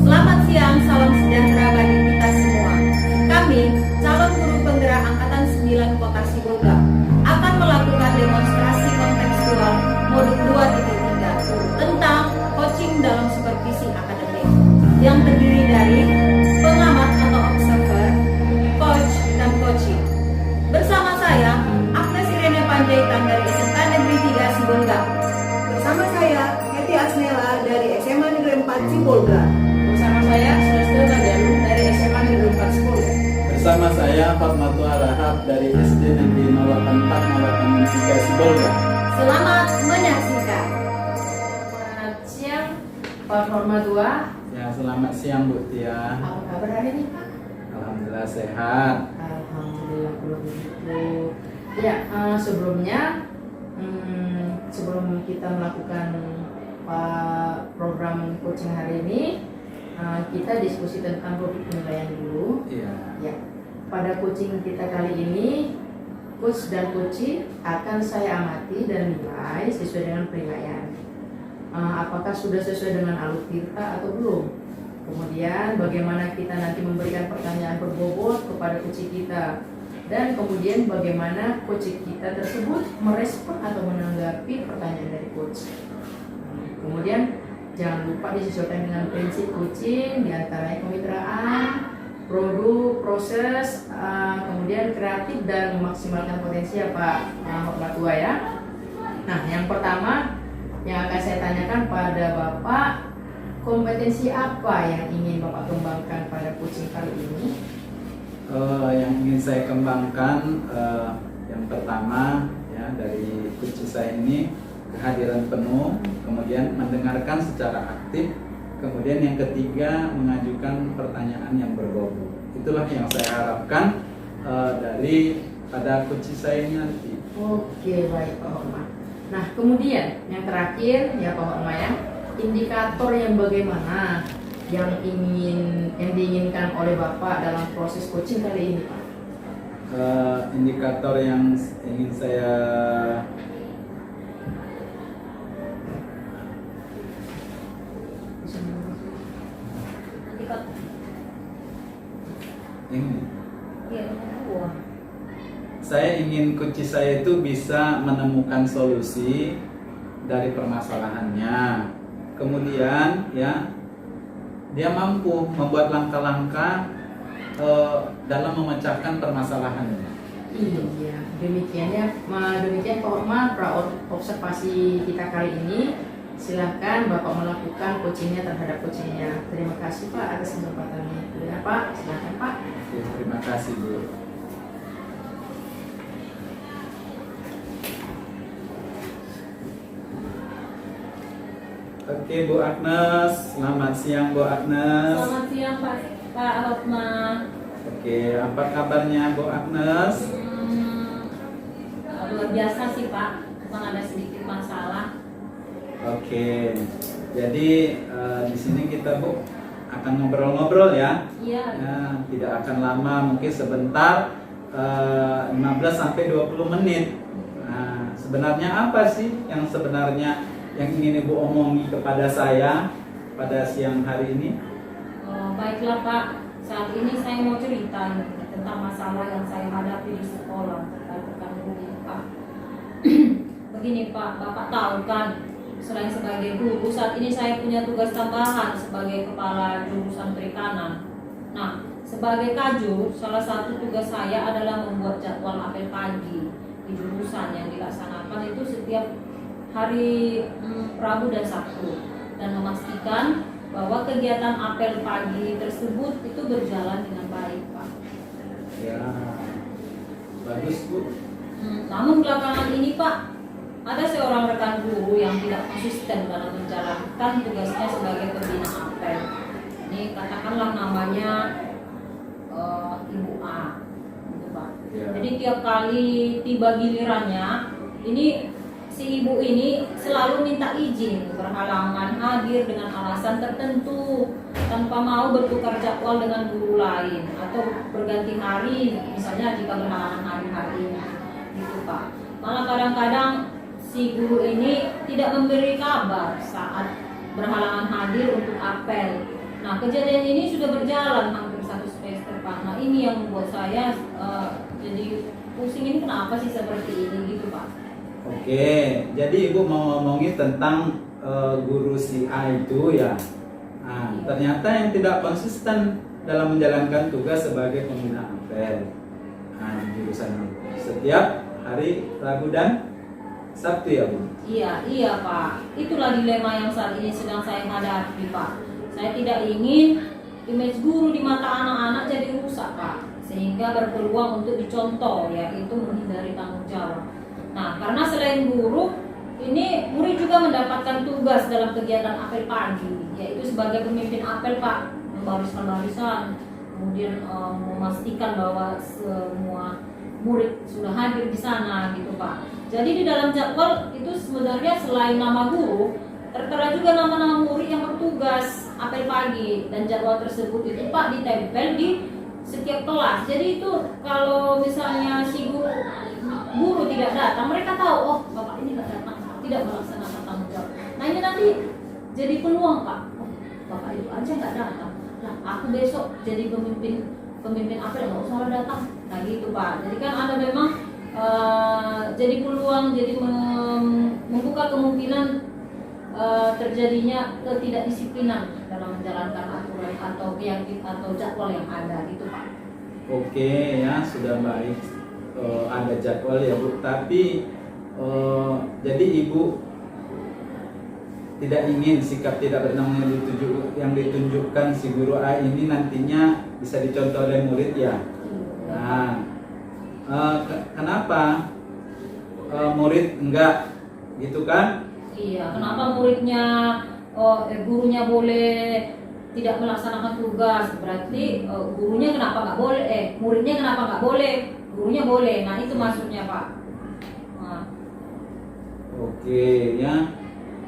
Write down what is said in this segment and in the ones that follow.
Selamat siang, salam sejahtera bagi kita semua. Kami, calon guru penggerak Angkatan 9 Kota Sibolga, akan melakukan demonstrasi kontekstual modul 2.3 tentang coaching dalam supervisi akademik yang terdiri dari pengamat atau observer, coach, dan coaching. Bersama saya, Agnes Irene Panjaitan dari SMK Negeri 3 Sibolga. Bersama saya, Eti Asnela dari SMA Negeri 4 Sibolga. Bersama saya, Sudastra Nagalu dari SMA Negeri 4 Sibolga. Bersama saya, Fatmatua Rahab dari SD Negeri 084 083 Sibolga. Selamat menyaksikan. Selamat siang, Pak Fatmatua. Ya, selamat siang Bu Tia. Apa kabar hari ini, Pak? Alhamdulillah sehat. Alhamdulillah kalau begitu. Ya, sebelum kita melakukan program coaching hari ini, kita diskusi tentang topik penilaian dulu. Iya. Ya, pada coaching kita kali ini, coach dan coachee akan saya amati dan nilai sesuai dengan penilaian. Apakah sudah sesuai dengan alur tirta atau belum? Kemudian bagaimana kita nanti memberikan pertanyaan berbobot kepada coachee kita, dan kemudian bagaimana coachee kita tersebut merespon atau menanggapi pertanyaan dari coach. Kemudian jangan lupa disesuaikan dengan prinsip coaching, diantaranya kemitraan, produk, proses, kemudian kreatif dan memaksimalkan potensi ya Pak Fatmatua ya. Nah, yang pertama yang akan saya tanyakan pada Bapak, kompetensi apa yang ingin Bapak kembangkan pada coaching kali ini? Yang ingin saya kembangkan, yang pertama ya dari coach saya ini kehadiran penuh, kemudian mendengarkan secara aktif, kemudian yang ketiga mengajukan pertanyaan yang berbobot. Itulah yang saya harapkan dari pada coach saya ini nanti. Oke, baik Pak Horma. Nah, kemudian yang terakhir ya Pak Horma ya, indikator yang bagaimana yang diinginkan oleh Bapak dalam proses coaching kali ini Pak? Indikator yang ingin saya ini. Saya ingin coach saya itu bisa menemukan solusi dari permasalahannya. Kemudian ya dia mampu membuat langkah-langkah dalam memecahkan permasalahannya. Iya, demikian Pak Horma observasi kita kali ini. Silahkan Bapak melakukan coachingnya terhadap coachingnya. Terima kasih Pak atas kesempatannya. Ya Pak, silahkan Pak. Oke, terima kasih Bu. Oke Bu Agnes, selamat siang Bu Agnes. Selamat siang Pak Hotma. Oke, apa kabarnya Bu Agnes? Luar biasa sih Pak, cuma ada sedikit masalah. Oke, jadi di sini kita Bu akan ngobrol-ngobrol ya. Iya. Nah, tidak akan lama, mungkin sebentar, 15 sampai 20 menit. Nah, sebenarnya apa sih yang sebenarnya yang ingin Ibu omongi kepada saya pada siang hari ini? Baiklah Pak, saat ini saya mau cerita tentang masalah yang saya hadapi di sekolah terkait rekan guru Pak. Begini Pak, Bapak tahu kan, selain sebagai guru, saat ini saya punya tugas tambahan sebagai kepala jurusan perikanan. Nah, sebagai kajur, salah satu tugas saya adalah membuat jadwal apel pagi di jurusan yang dilaksanakan itu setiap hari Rabu dan Sabtu, dan memastikan bahwa kegiatan apel pagi tersebut itu berjalan dengan baik Pak. Ya, bagus Bu. Namun belakangan ini Pak, ada seorang rekan guru yang tidak konsisten dalam menjalankan tugasnya sebagai pembina apel. Ini katakanlah namanya Ibu A, gitu Pak. Ya. Jadi tiap kali tiba gilirannya, ini si ibu ini selalu minta izin berhalangan hadir dengan alasan tertentu tanpa mau bertukar jadwal dengan guru lain atau berganti hari, misalnya jika berhalangan hari ini, gitu Pak. Malah kadang-kadang si guru ini tidak memberi kabar saat berhalangan hadir untuk apel. Nah, kejadian ini sudah berjalan hampir 1 semester Pak. Nah, ini yang membuat saya jadi pusing, ini kenapa sih seperti ini gitu Pak. Oke, jadi Ibu mau ngomongin tentang guru si A itu ya. Nah, ternyata yang tidak konsisten dalam menjalankan tugas sebagai pembina apel. Nah, jurusan setiap hari Rabu dan Sabtu ya Bu. Iya Pak. Itulah dilema yang saat ini sedang saya hadapi Pak. Saya tidak ingin image guru di mata anak-anak jadi rusak Pak, sehingga berpeluang untuk dicontoh, yaitu menghindari tanggung jawab. Nah, karena selain guru, ini murid juga mendapatkan tugas dalam kegiatan apel pagi, yaitu sebagai pemimpin apel Pak, membariskan barisan, kemudian memastikan bahwa semua murid sudah hadir di sana gitu Pak. Jadi di dalam jadwal itu sebenarnya selain nama guru, tertera juga nama-nama murid yang bertugas apel pagi, dan jadwal tersebut itu Pak ditempel di setiap kelas. Jadi itu kalau misalnya si guru tidak datang, mereka tahu oh Bapak ini tidak datang, tidak melaksanakan tanggung jawab. Nah ini nanti jadi peluang Pak, oh Bapak itu aja nggak datang, nah aku besok jadi pemimpin apel nggak usah datang. Nah gitu Pak. Jadi kan ada memang jadi peluang, jadi membuka kemungkinan terjadinya ketidakdisiplinan dalam menjalankan aturan atau keyakinan atau jadwal yang ada gitu Pak. Oke ya, sudah baik. Ada jadwal ya Bu, tapi jadi Ibu tidak ingin sikap tidak bertanggung yang ditunjukkan si guru A ini nantinya bisa dicontoh oleh murid ya. Nah, kenapa murid enggak gitu kan? Iya, kenapa muridnya, gurunya boleh tidak melaksanakan tugas, berarti gurunya kenapa nggak boleh? Muridnya kenapa nggak boleh? Gurunya boleh. Nah itu maksudnya Pak. Nah. Oke ya,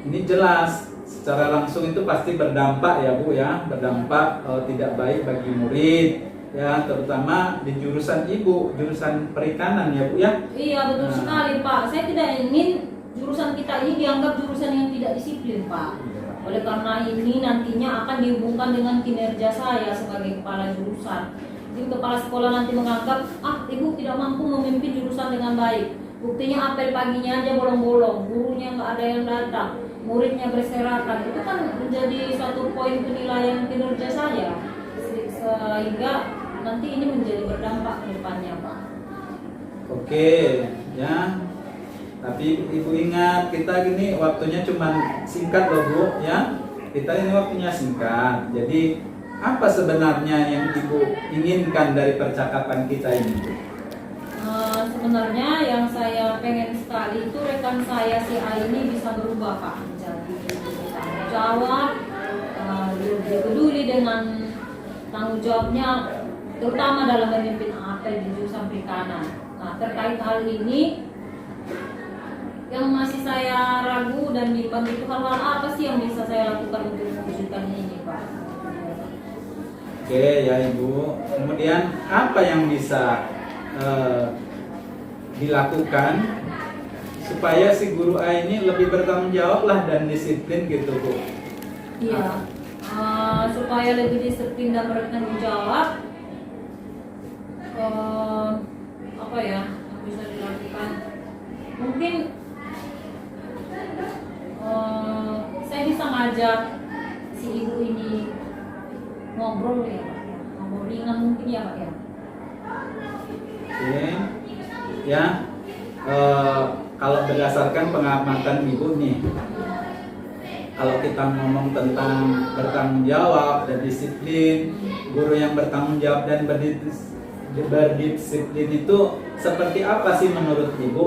ini jelas secara langsung itu pasti berdampak ya Bu ya, berdampak tidak baik bagi murid ya, terutama di jurusan Ibu, jurusan perikanan ya Bu ya. Iya betul sekali Pak. Saya tidak ingin jurusan kita ini dianggap jurusan yang tidak disiplin Pak. Oleh karena ini nantinya akan dihubungkan dengan kinerja saya sebagai kepala jurusan. Jadi kepala sekolah nanti menganggap ibu tidak mampu memimpin jurusan dengan baik. Buktinya apel paginya aja bolong-bolong, gurunya nggak ada yang datang, muridnya berserakan. Itu kan menjadi suatu poin penilaian kinerja saya, sehingga nanti ini menjadi berdampak ke depannya Pak. Oke ya. Tapi Ibu ingat, kita gini waktunya cuma singkat loh Bu ya. Kita ini waktunya singkat. Jadi apa sebenarnya yang Ibu inginkan dari percakapan kita ini Bu? Sebenarnya yang saya pengen sekali itu rekan saya si A ini bisa berubah Pak, menjadi tanggung jawab, lebih peduli dengan tanggung jawabnya, terutama dalam memimpin apel di jurusan perikanan. Nah terkait hal ini, yang masih saya ragu dan bimbang itu hal-hal apa sih yang bisa saya lakukan untuk mewujudkan ini Pak? Oke ya Ibu. Kemudian apa yang bisa dilakukan supaya si guru A ini lebih bertanggung jawab lah dan disiplin gitu Bu? Iya, supaya lebih disiplin dan bertanggung jawab, apa ya yang bisa dilakukan? Mungkin saya bisa ngajak si ibu ini ngobrol ya Pak, ngobrol ringan mungkin ya Pak ya. Oke ya, kalau berdasarkan pengamatan Ibu nih, kalau kita ngomong tentang bertanggung jawab dan disiplin, guru yang bertanggung jawab dan berdisiplin itu seperti apa sih menurut Ibu?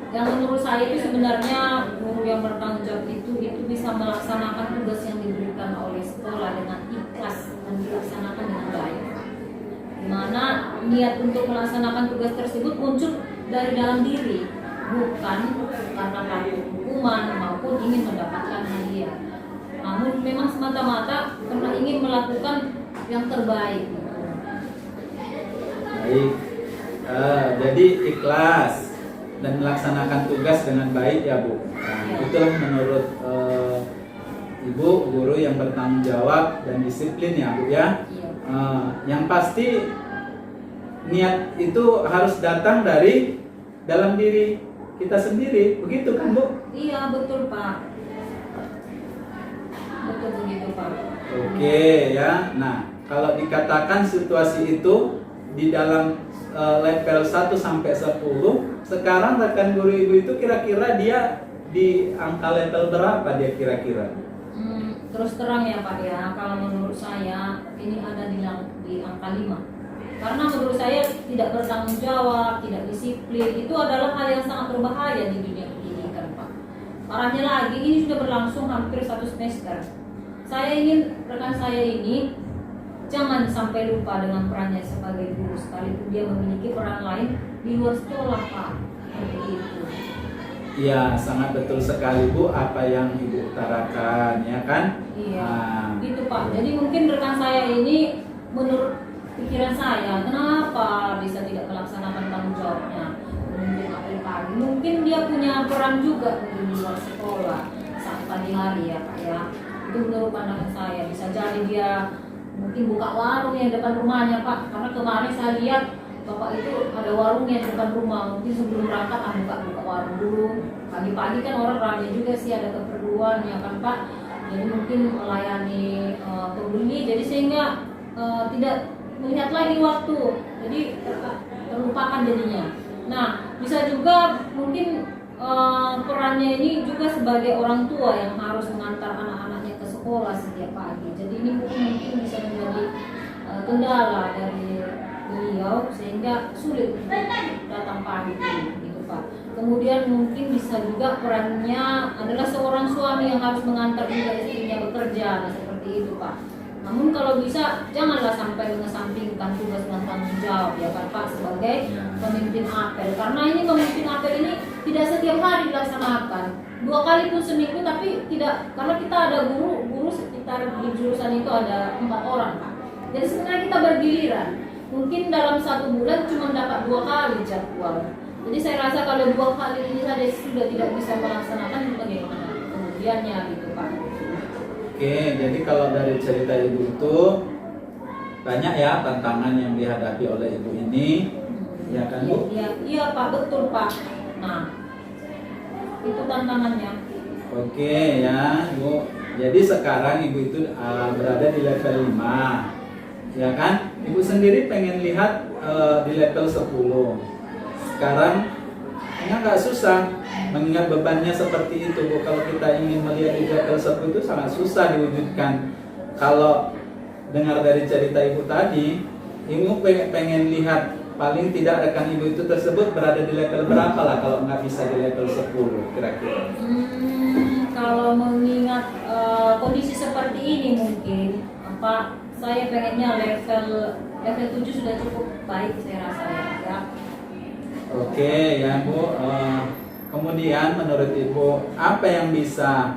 Yang menurut saya itu sebenarnya guru yang bertanggung jawab itu bisa melaksanakan tugas yang diberikan oleh sekolah dengan ikhlas dan dilaksanakan dengan baik. Dimana niat untuk melaksanakan tugas tersebut muncul dari dalam diri, bukan karena takut hukuman maupun ingin mendapatkan hadiah. Namun memang semata-mata karena ingin melakukan yang terbaik. Baik, jadi ikhlas dan melaksanakan tugas dengan baik ya Bu. Nah, itulah menurut Ibu guru yang bertanggung jawab dan disiplin ya Bu ya. Iya. Yang pasti niat itu harus datang dari dalam diri kita sendiri, begitu kan Bu? Iya betul Pak. Betul begitu Pak. Oke ya. Nah, kalau dikatakan situasi itu di dalam level 1 sampai 10, sekarang rekan guru Ibu itu kira-kira dia di angka level berapa dia kira-kira? Terus terang ya Pak ya, kalau menurut saya ini ada di angka 5. Karena menurut saya tidak bertanggung jawab, tidak disiplin, itu adalah hal yang sangat berbahaya di dunia pendidikan Pak. Parahnya lagi, ini sudah berlangsung hampir 1 semester. Saya ingin rekan saya ini jangan sampai lupa dengan perannya sebagai guru, sekalipun dia memiliki peran lain di luar sekolah Pak. Seperti itu. Iya, sangat betul sekali Bu apa yang Ibu utarakan ya kan? Iya, gitu Pak. Jadi mungkin rekan saya ini menurut pikiran saya, kenapa bisa tidak melaksanakan tanggung jawabnya? Mungkin apel pagi, mungkin dia punya peran juga mungkin di luar sekolah saat pagi hari ya Pak ya. Itu menurut pandangan saya, bisa jadi dia mungkin buka warung yang depan rumahnya Pak. Karena kemarin saya lihat Bapak itu ada warungnya di depan rumah, mungkin sebelum berangkat buka warung dulu. Pagi-pagi kan orang ramai juga sih, ada keperluan ya kan Pak. Jadi mungkin melayani pembeli, jadi sehingga tidak melihat lagi waktu, jadi terlupakan jadinya. Nah, bisa juga mungkin perannya ini juga sebagai orang tua yang harus mengantar anak-anaknya ke sekolah setiap pagi. Jadi ini mungkin bisa menjadi kendala dari beliau sehingga sulit untuk datang pagi gitu Pak. Kemudian mungkin bisa juga perannya adalah seorang suami yang harus mengantar juga istrinya bekerja, nah seperti itu Pak. Namun kalau bisa janganlah sampai mengesampingkan tugas dan tanggung jawab ya kan Pak sebagai pemimpin apel, karena ini pemimpin apel ini tidak setiap hari dilaksanakan, 2 kali pun seminggu, tapi tidak, karena kita ada guru sekitar di jurusan itu ada 4 orang Pak. Jadi sebenarnya kita bergiliran. Mungkin dalam 1 bulan cuma dapat 2 kali jadwal. Jadi saya rasa kalau 2 kali ini saja sudah tidak bisa melaksanakan, bagaimana kemudiannya gitu Pak. Oke, jadi kalau dari cerita Ibu itu banyak ya tantangan yang dihadapi oleh Ibu ini, ya kan Bu? Iya Pak, betul Pak. Nah, itu tantangannya. Oke ya Bu. Jadi sekarang Ibu itu berada di level 5. Ya kan? Ibu sendiri pengen lihat di level 10. Sekarang nggak susah mengingat bebannya seperti itu Bu. Kalau kita ingin melihat di level 10 itu sangat susah diwujudkan. Kalau dengar dari cerita Ibu tadi, Ibu pengen lihat paling tidak rekan Ibu itu tersebut berada di level berapa lah kalau nggak bisa di level 10 kira-kira. Kalau mengingat kondisi seperti ini mungkin Pak, saya pengennya level 7 sudah cukup baik saya rasa ya. Oke ya Bu. Kemudian menurut Ibu apa yang bisa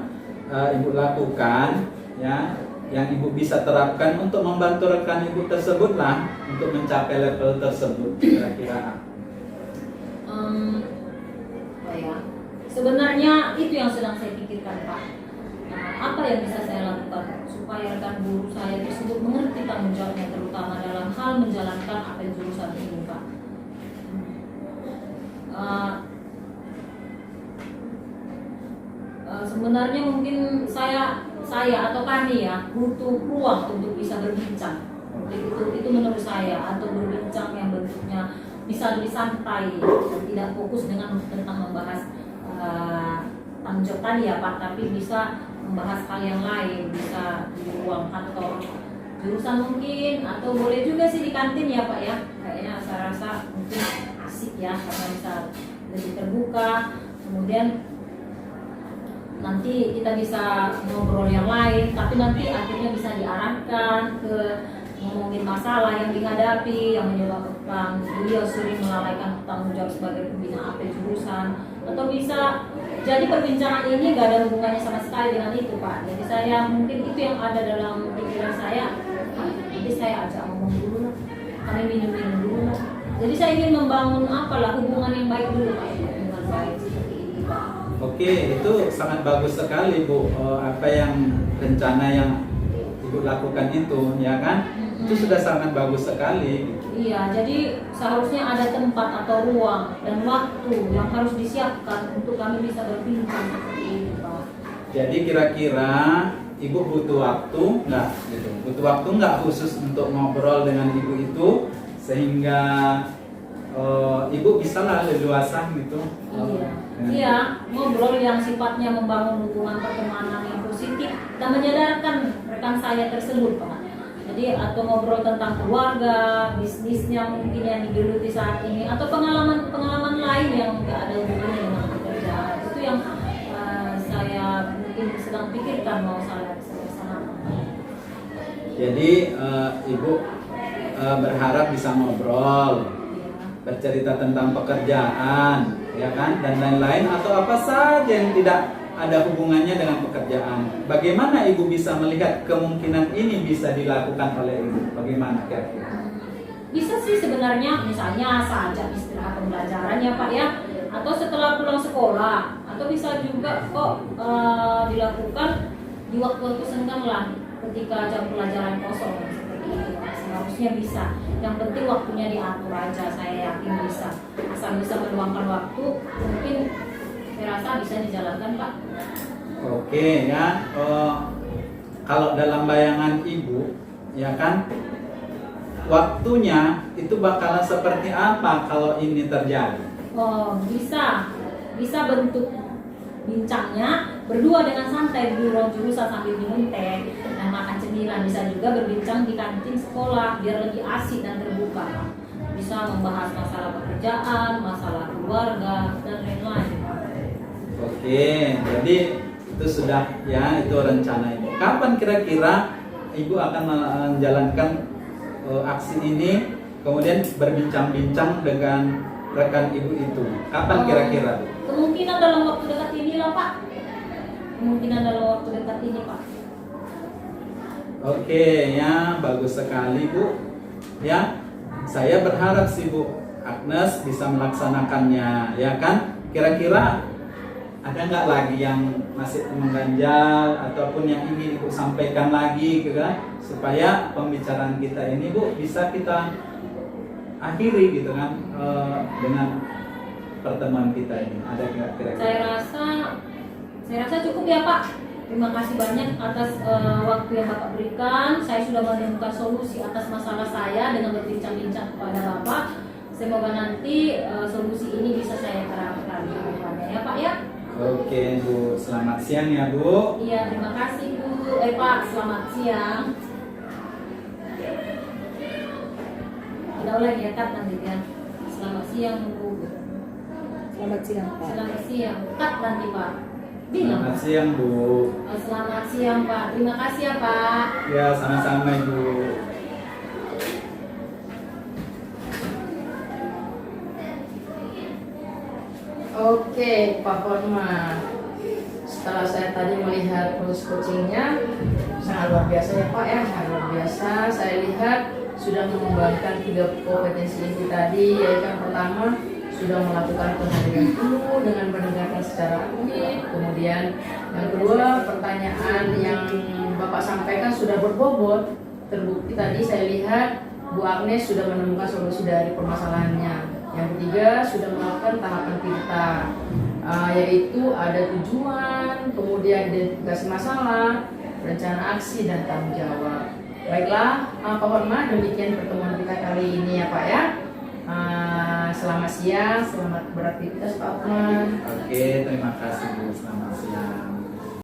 Ibu lakukan ya, yang Ibu bisa terapkan untuk membantu rekan Ibu tersebut lah untuk mencapai level tersebut kira-kira? Sebenarnya itu yang sedang saya pikirkan Pak. Apa yang bisa saya lakukan supaya rekan guru saya tersebut mengerti tanggung jawabnya, terutama dalam hal menjalankan apel jurusan ini Pak. Sebenarnya mungkin saya atau kami ya butuh ruang untuk bisa berbincang. Itu menurut saya, atau berbincang yang bentuknya bisa lebih santai, tidak fokus tentang membahas tanggung jawab tadi ya Pak, tapi bisa membahas hal yang lain, bisa di ruang atau jurusan mungkin, atau boleh juga sih di kantin ya Pak ya. Kayaknya saya rasa mungkin asik ya karena bisa lebih terbuka. Kemudian nanti kita bisa ngobrol yang lain, tapi nanti akhirnya bisa diarahkan ke ngomongin masalah yang dihadapi yang menyebabkan beliau sering melalaikan tanggung jawab sebagai pembina apel jurusan, atau bisa jadi perbincangan ini gak ada hubungannya sama sekali dengan itu Pak. Jadi saya mungkin itu yang ada dalam pikiran saya. Nanti saya ajak ngomong dulu, kami minum dulu. Jadi saya ingin membangun hubungan yang baik dulu Pak dengan Oke, itu sangat bagus sekali Bu. Apa yang rencana yang Ibu lakukan itu, ya kan? Itu sudah sangat bagus sekali. Iya, jadi seharusnya ada tempat atau ruang dan waktu yang harus disiapkan untuk kami bisa berbincang seperti ini, Pak. Jadi kira-kira Ibu butuh waktu nggak? Gitu. Butuh waktu nggak khusus untuk ngobrol dengan Ibu itu sehingga Ibu bisa lah leluasa gitu. Iya, ngobrol yang sifatnya membangun hubungan pertemanan yang positif dan menyadarkan rekan saya tersebut, Pak. Jadi atau ngobrol tentang keluarga, bisnisnya mungkin yang digeluti saat ini, atau pengalaman lain yang nggak ada hubungannya dengan pekerjaan. Itu yang saya mungkin sedang pikirkan mau saya laksanakan. Jadi Ibu berharap bisa ngobrol, bercerita tentang pekerjaan, ya kan, dan lain-lain, atau apa saja yang tidak ada hubungannya dengan pekerjaan. Bagaimana Ibu bisa melihat kemungkinan ini bisa dilakukan oleh Ibu? Bagaimana kira-kira? Bisa sih sebenarnya, misalnya saja istirahat pembelajaran ya Pak ya, atau setelah pulang sekolah, atau bisa juga kok dilakukan di waktu-waktu senggang lah, ketika jam pelajaran kosong seperti itu. Seharusnya bisa. Yang penting waktunya diatur aja, saya yakin bisa. Asal bisa meluangkan waktu, mungkin saya rasa bisa dijalankan Pak. Oke ya, kalau dalam bayangan Ibu, ya kan, waktunya itu bakalan seperti apa kalau ini terjadi? Oh, bisa bentuk bincangnya berdua dengan santai di ruang jurusan sambil minum teh dan makan cemilan. Bisa juga berbincang di kantin sekolah biar lebih asik dan terbuka, Pak. Bisa membahas masalah pekerjaan, masalah keluarga dan lain-lain. Oke, jadi itu sudah ya, itu rencana Ibu. Kapan kira-kira Ibu akan menjalankan aksi ini, kemudian berbincang-bincang dengan rekan Ibu itu? Kapan kira-kira? Kemungkinan dalam waktu dekat ini lah Pak. Kemungkinan dalam waktu dekat ini Pak. Oke ya, bagus sekali Bu. Ya, saya berharap sih Bu Agnes bisa melaksanakannya, ya kan? Kira-kira ada nggak lagi yang masih mengganjal ataupun yang ingin Ibu sampaikan lagi, gitu kan? Supaya pembicaraan kita ini Bu bisa kita akhiri gitu kan, dengan pertemuan kita ini. Ada nggak kira-kira? Saya rasa cukup ya Pak. Terima kasih banyak atas waktu yang Bapak berikan. Saya sudah menemukan solusi atas masalah saya dengan berbincang-bincang kepada Bapak. Semoga nanti solusi ini bisa saya terapkan di depannya ya Pak ya. Oke Bu, selamat siang ya Bu. Iya, terima kasih Bu. Pak, selamat siang. Tidak lagi ya Kak nanti ya. Selamat siang Bu. Selamat siang Pak. Selamat siang. Kak nanti Pak. Bilang. Selamat siang Bu. Selamat siang Pak. Terima kasih ya Pak. Ya, sama-sama Ibu. Oke, Pak Horma. Setelah saya tadi melihat proses coachingnya, sangat luar biasa ya Pak ya, sangat luar biasa. Saya lihat sudah mengembangkan 3 kompetensi inti tadi, yaitu yang pertama sudah melakukan penghadiran penuh dengan mendengarkan secara aktif. Kemudian yang kedua, pertanyaan yang Bapak sampaikan sudah berbobot. Terbukti tadi saya lihat Bu Agnes sudah menemukan solusi dari permasalahannya. Yang ketiga, sudah melakukan tahapan kita, yaitu ada tujuan, kemudian identifikasi masalah, rencana aksi, dan tanggung jawab. Baiklah, Pak Horma, demikian pertemuan kita kali ini ya Pak ya. Selamat siang, selamat beraktivitas Pak Horma. Oke, terima kasih Bu. Selamat siang.